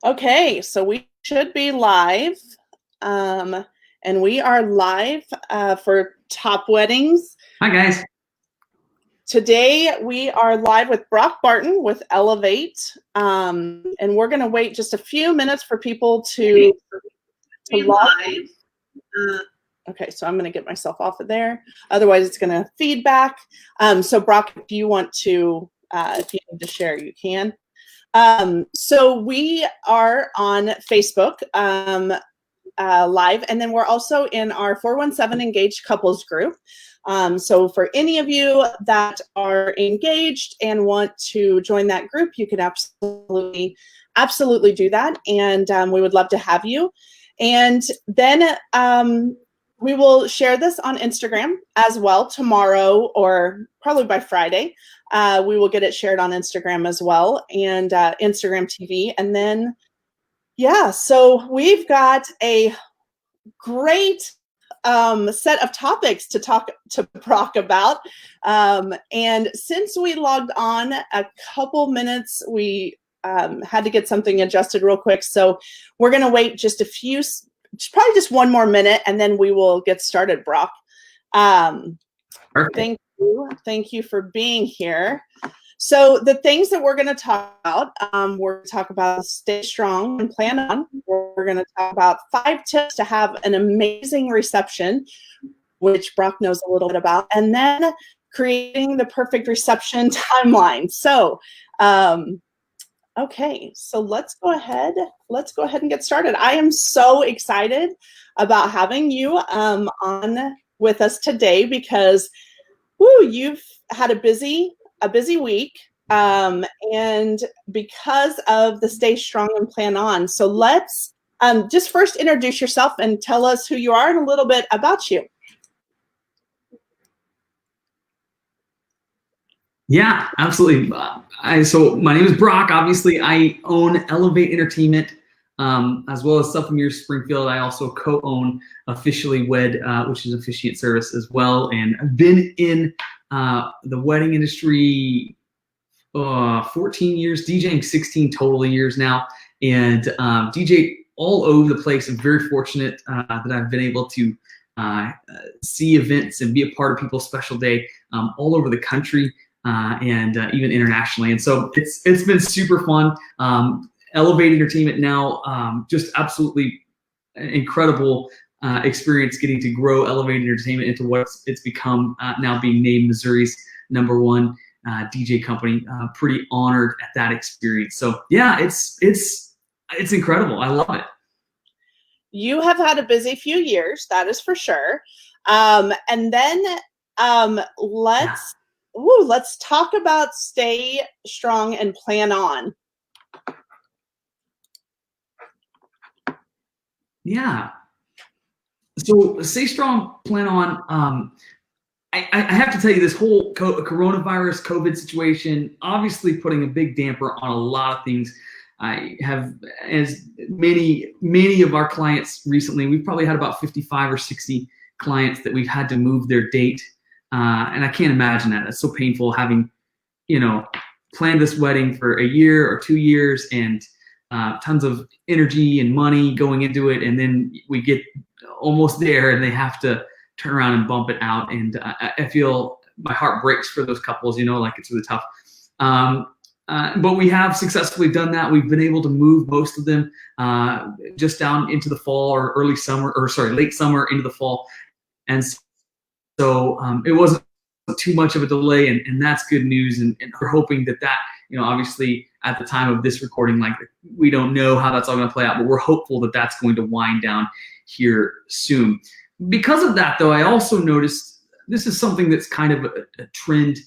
Okay, so we should be live. And we are live for Top Weddings. Hi, guys. Today we are live with Broc Barton with Elevate. And we're going to wait just a few minutes for people to log in. Okay, so I'm going to get myself off of there. Otherwise, it's going to feedback. So Broc, if you want to, if you need to share, you can. So we are on Facebook live, and then we're also in our 417 Engaged Couples group. So for any of you that are engaged and want to join that group, you can absolutely do that, and we would love to have you. And then we will share this on Instagram as well tomorrow, or probably by Friday. We will get it shared on Instagram as well, and Instagram TV. And then, yeah, so we've got a great set of topics to talk to Broc about. And since we logged on a couple minutes, we had to get something adjusted real quick. So we're going to wait just probably just one more minute, and then we will get started, Broc. Thank you. Thank you for being here. So the things that we're going to talk about, we're going to talk about stay strong and plan on. We're going to talk about 5 tips to have an amazing reception, which Broc knows a little bit about, and then creating the perfect reception timeline. So, okay, so let's go ahead and get started. I am so excited about having you on with us today because, you've had a busy week, and because of the Stay Strong and Plan On. So let's just first introduce yourself and tell us who you are and a little bit about you. Yeah, absolutely. So my name is Broc. Obviously, I own Elevate Entertainment, as well as stuff near Springfield. I also co-own Officially Wed, which is officiate service as well. And I've been in the wedding industry 14 years, DJing 16 total years now, and DJ all over the place. I'm very fortunate that I've been able to see events and be a part of people's special day all over the country. And even internationally, and so it's been super fun. Elevate Entertainment now, just absolutely incredible experience getting to grow Elevate Entertainment into what it's become, now being named Missouri's #1 DJ company. Pretty honored at that experience. So yeah, it's incredible. I love it. You have had a busy few years, that is for sure. And then let's talk about Stay Strong and Plan On. Yeah. So Stay Strong, Plan On. I have to tell you, this whole coronavirus COVID situation, obviously putting a big damper on a lot of things. I have, as many of our clients recently, we've probably had about 55 or 60 clients that we've had to move their date. And I can't imagine that. It's so painful having, planned this wedding for a year or 2 years and tons of energy and money going into it. And then we get almost there and they have to turn around and bump it out. And I feel my heart breaks for those couples, like it's really tough. But we have successfully done that. We've been able to move most of them just down into the fall or late summer into the fall. And so it wasn't too much of a delay, and that's good news. And we're hoping that obviously at the time of this recording, we don't know how that's all going to play out, but we're hopeful that that's going to wind down here soon. Because of that, though, I also noticed this is something that's kind of a trend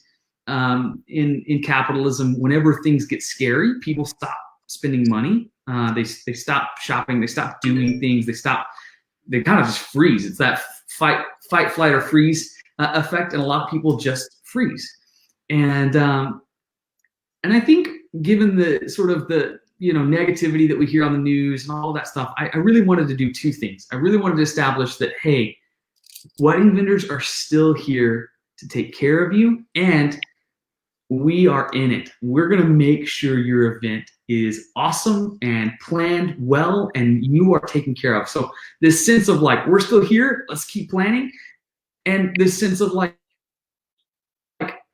in capitalism. Whenever things get scary, people stop spending money. They stop shopping. They stop doing things. They kind of just freeze. It's that fight, flight, or freeze effect, and a lot of people just freeze. And I think, given the sort of the negativity that we hear on the news and all that stuff, I really wanted to do 2 things. I really wanted to establish that, hey, wedding vendors are still here to take care of you, and we are in it. We're going to make sure your event is awesome and planned well and you are taken care of. So this sense of like, we're still here, let's keep planning. And this sense of like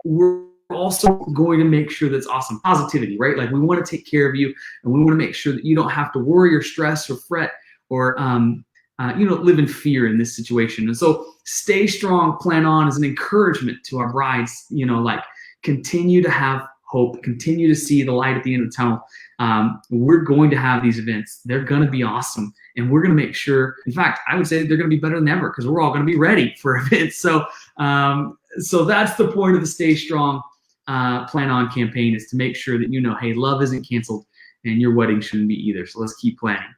we're also going to make sure that's awesome. Positivity, right? Like we want to take care of you and we want to make sure that you don't have to worry or stress or fret or, live in fear in this situation. And so stay strong, plan on is an encouragement to our brides, like continue to have hope, continue to see the light at the end of the tunnel. We're going to have these events. They're going to be awesome. And we're going to make sure, in fact, I would say they're going to be better than ever because we're all going to be ready for events. So that's the point of the Stay Strong Plan On campaign, is to make sure that hey, love isn't canceled and your wedding shouldn't be either. So let's keep planning.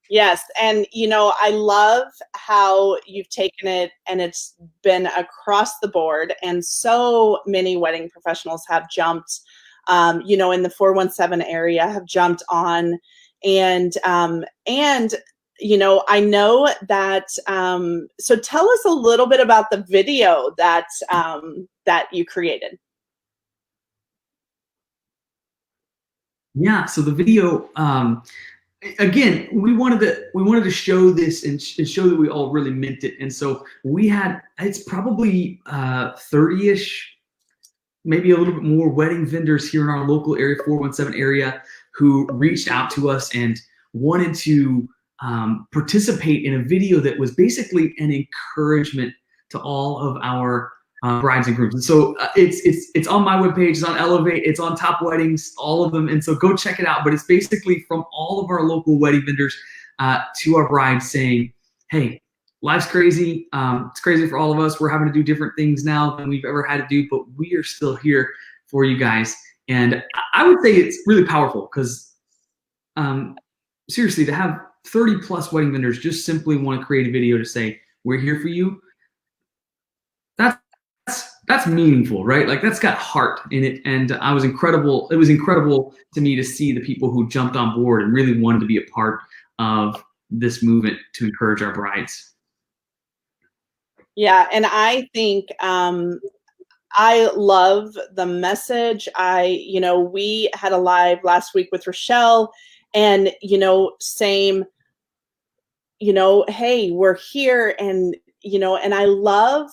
Yes. And, I love how you've taken it and it's been across the board. And so many wedding professionals have jumped, in the 417 area have jumped on. And I know that, so tell us a little bit about the video that you created. Yeah. So the video, again, we wanted to show this and show that we all really meant it. And so it's probably 30-ish, maybe a little bit more wedding vendors here in our local area, 417 area, who reached out to us and wanted to participate in a video that was basically an encouragement to all of our brides and grooms. And so it's on my webpage, it's on Elevate, it's on Top Weddings, all of them. And so go check it out. But it's basically from all of our local wedding vendors to our brides saying, hey, life's crazy. It's crazy for all of us. We're having to do different things now than we've ever had to do, but we are still here for you guys. And I would say it's really powerful because seriously, to have 30 plus wedding vendors just simply want to create a video to say, we're here for you. That's meaningful, right? Like that's got heart in it. And it was incredible to me to see the people who jumped on board and really wanted to be a part of this movement to encourage our brides. Yeah. And I think, I love the message. We had a live last week with Rochelle and, same, hey, we're here. And, and I love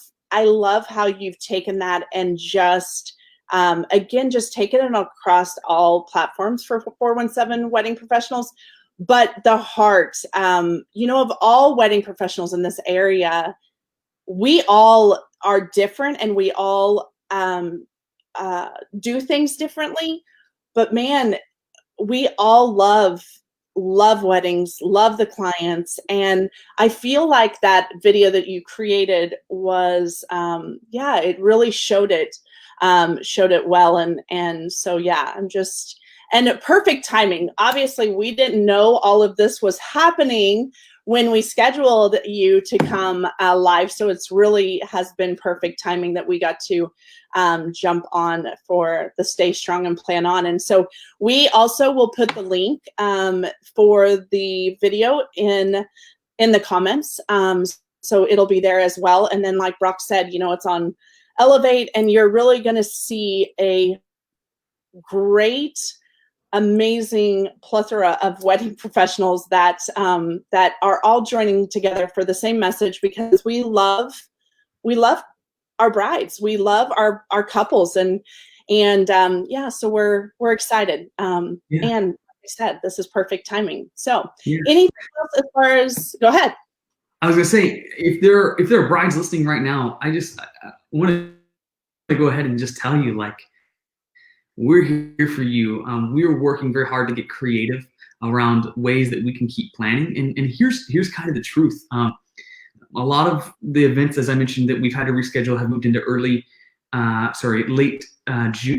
how you've taken that and just, again, just taken it across all platforms for 417 wedding professionals, but the heart, of all wedding professionals in this area, we all are different and we all do things differently, but man, we all love weddings, love the clients. And I feel like that video that you created was, it really showed it well. And so, yeah, and perfect timing. Obviously we didn't know all of this was happening when we scheduled you to come live. So it's really has been perfect timing that we got to jump on for the Stay Strong and Plan On. And so we also will put the link for the video in the comments. So it'll be there as well. And then like Broc said, it's on Elevate, and you're really going to see a great, amazing plethora of wedding professionals that are all joining together for the same message, because we love our brides, we love our couples, and so we're excited. And like I said, this is perfect timing. So anything else as far as, go ahead. I was gonna say, if there are brides listening right now, I want to go ahead and just tell you, like, we're here for you. We're working very hard to get creative around ways that we can keep planning. And here's kind of the truth. A lot of the events, as I mentioned, that we've had to reschedule have moved into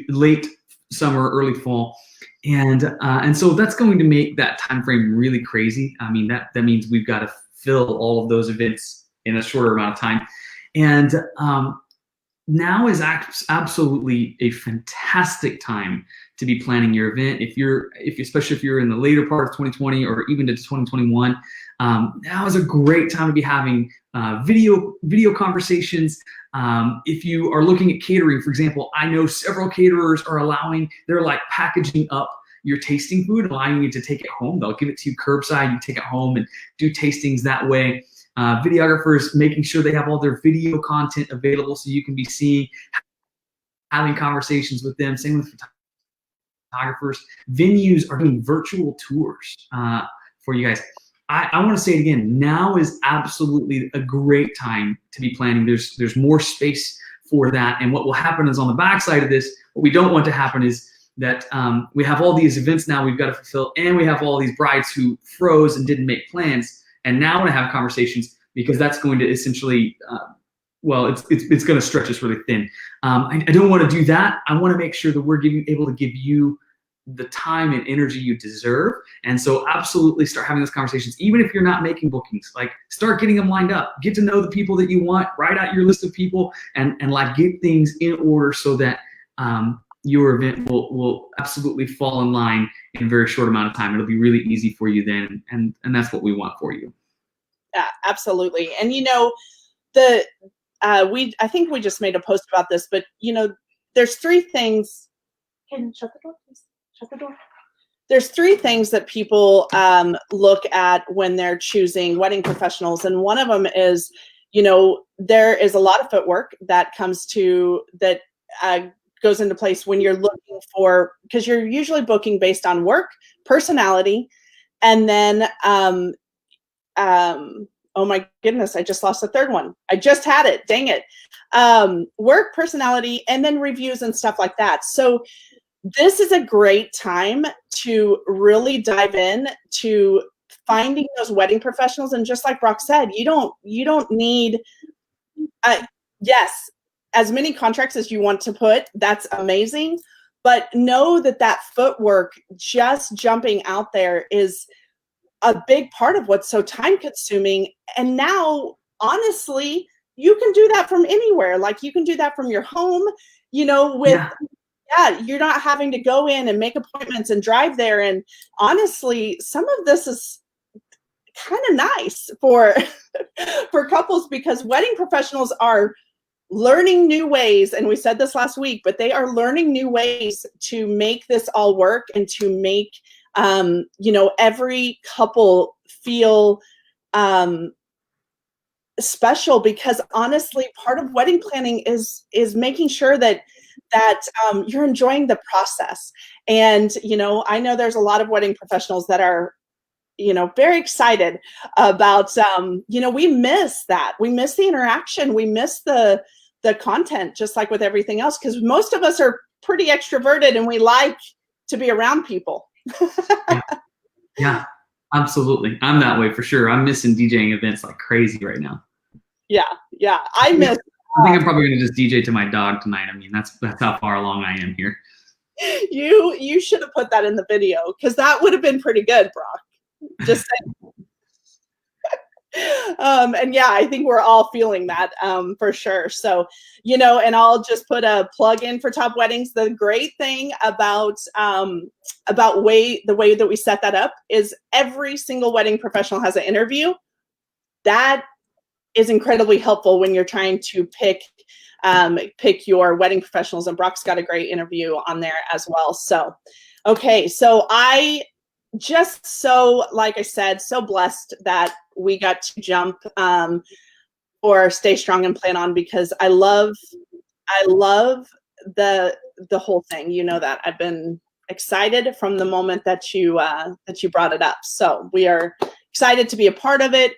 late summer, early fall. And so that's going to make that time frame really crazy. I mean, that means we've got to fill all of those events in a shorter amount of time. And now is absolutely a fantastic time to be planning your event. Especially if you're in the later part of 2020 or even to 2021, now is a great time to be having video conversations. If you are looking at catering, for example, I know several caterers they're like packaging up your tasting food, allowing you to take it home. They'll give it to you curbside. You take it home and do tastings that way. Videographers making sure they have all their video content available so you can be seeing, having conversations with them. Same with photographers. Venues are doing virtual tours for you guys. I want to say it again. Now is absolutely a great time to be planning. There's more space for that. And what will happen is on the backside of this, what we don't want to happen is that we have all these events now we've got to fulfill, and we have all these brides who froze and didn't make plans. And now I want to have conversations because that's going to essentially, it's going to stretch us really thin. I don't want to do that. I want to make sure that we're able to give you the time and energy you deserve. And so absolutely start having those conversations, even if you're not making bookings. Like, start getting them lined up. Get to know the people that you want. Write out your list of people and like get things in order so that your event will absolutely fall in line in a very short amount of time. It'll be really easy for you then, and that's what we want for you. Yeah, absolutely. And I think we just made a post about this, but there's three things. Can shut the door, please. Shut the door. There's three things that people look at when they're choosing wedding professionals, and one of them is, there is a lot of footwork that goes into place when you're looking for, because you're usually booking based on work, personality, and then oh my goodness, I just lost the third one. I just had it. Dang it. Work, personality, and then reviews and stuff like that. So this is a great time to really dive in to finding those wedding professionals. And just like Broc said, you don't need, yes, as many contracts as you want to put, that's amazing. But know that footwork, just jumping out there, is a big part of what's so time consuming. And now, honestly, you can do that from anywhere. Like, you can do that from your home, you're not having to go in and make appointments and drive there. And honestly, some of this is kind of nice for couples, because wedding professionals are learning new ways, and we said this last week, but they are learning new ways to make this all work and to make every couple feel special. Because honestly, part of wedding planning is making sure that you're enjoying the process. And I know there's a lot of wedding professionals that are very excited about we miss that. We miss the interaction. We miss the content, just like with everything else, because most of us are pretty extroverted and we like to be around people. Yeah, absolutely. I'm that way for sure. I'm missing DJing events like crazy right now. Yeah. I think I'm probably going to just DJ to my dog tonight. I mean, that's how far along I am here. You should have put that in the video, because that would have been pretty good, Broc. Just saying. And yeah, I think we're all feeling that for sure. So, and I'll just put a plug in for Top Weddings. The great thing about the way that we set that up is every single wedding professional has an interview. That is incredibly helpful when you're trying to pick your wedding professionals, and Broc's got a great interview on there as well. So, okay. So like I said, so blessed that we got to jump for Stay Strong and Plan On, because I love the whole thing. That I've been excited from the moment that you brought it up. So we are excited to be a part of it.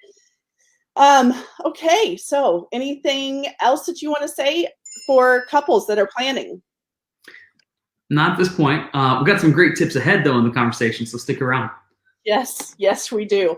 Okay, so anything else that you want to say for couples that are planning? Not at this point. We've got some great tips ahead, though, in the conversation, so stick around. Yes, we do.